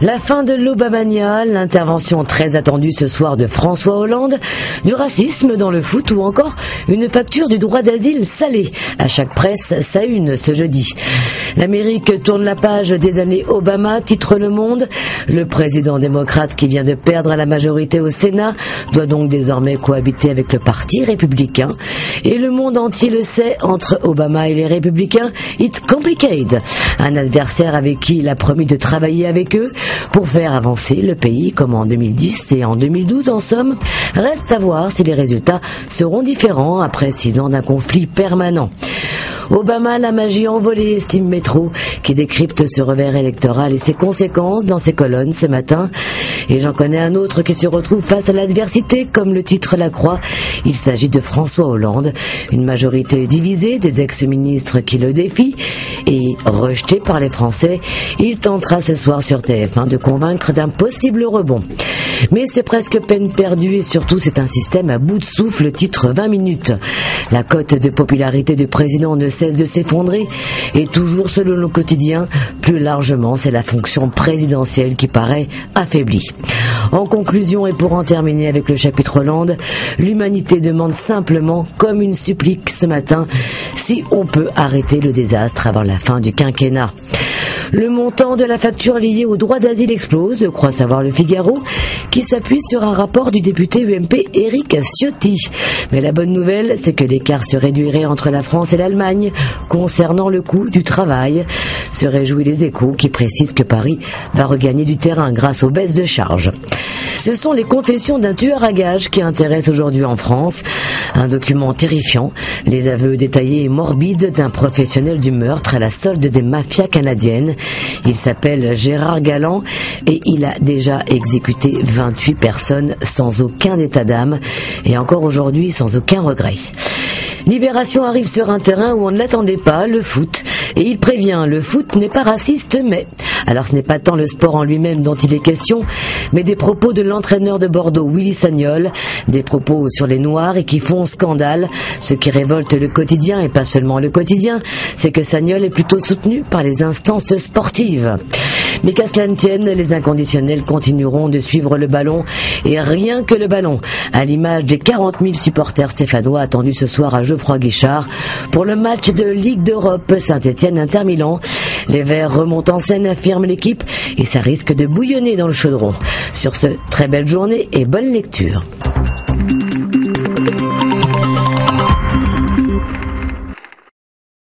La fin de l'Obamania, l'intervention très attendue ce soir de François Hollande, du racisme dans le foot ou encore une facture du droit d'asile salée. À chaque presse, sa une ce jeudi. L'Amérique tourne la page des années Obama, titre Le Monde. Le président démocrate qui vient de perdre la majorité au Sénat doit donc désormais cohabiter avec le parti républicain. Et le monde entier le sait, entre Obama et les républicains, it's complicated. Un adversaire avec qui il a promis de travailler avec eux pour faire avancer le pays comme en 2010 et en 2012 en somme. Reste à voir si les résultats seront différents après 6 ans d'un conflit permanent. Obama, la magie envolée, estime Métro, qui décrypte ce revers électoral et ses conséquences dans ses colonnes ce matin. Et j'en connais un autre qui se retrouve face à l'adversité, comme le titre La Croix. Il s'agit de François Hollande, une majorité divisée, des ex-ministres qui le défient et rejeté par les Français. Il tentera ce soir sur TF1 de convaincre d'un possible rebond. Mais c'est presque peine perdue et surtout c'est un système à bout de souffle, titre 20 minutes. La cote de popularité du président ne cesse de s'effondrer et toujours selon le quotidien, plus largement c'est la fonction présidentielle qui paraît affaiblie. En conclusion et pour en terminer avec le chapitre Hollande, l'humanité demande simplement, comme une supplique ce matin, si on peut arrêter le désastre avant la fin du quinquennat. Le montant de la facture liée au droit d'asile explose, croit savoir le Figaro, qui s'appuie sur un rapport du député UMP Éric Ciotti. Mais la bonne nouvelle, c'est que l'écart se réduirait entre la France et l'Allemagne concernant le coût du travail. Se réjouit Les Échos qui précise que Paris va regagner du terrain grâce aux baisses de charges. Ce sont les confessions d'un tueur à gages qui intéressent aujourd'hui en France. Un document terrifiant, les aveux détaillés et morbides d'un professionnel du meurtre à la solde des mafias canadiennes. Il s'appelle Gérard Galland et il a déjà exécuté 28 personnes sans aucun état d'âme et encore aujourd'hui sans aucun regret. Libération arrive sur un terrain où on ne l'attendait pas, le foot. Et il prévient, le foot n'est pas raciste, mais... Alors ce n'est pas tant le sport en lui-même dont il est question, mais des propos de l'entraîneur de Bordeaux, Willy Sagnol, des propos sur les Noirs et qui font scandale. Ce qui révolte le quotidien, et pas seulement le quotidien, c'est que Sagnol est plutôt soutenu par les instances sportives. Mais qu'à cela ne tienne, les inconditionnels continueront de suivre le ballon, et rien que le ballon, à l'image des 40 000 supporters stéphanois attendus ce soir à Geoffroy-Guichard pour le match de Ligue d'Europe Saint-Étienne-Inter Milan. Les Verts remontent en scène, affirme l'équipe, et ça risque de bouillonner dans le chaudron. Sur ce, très belle journée et bonne lecture.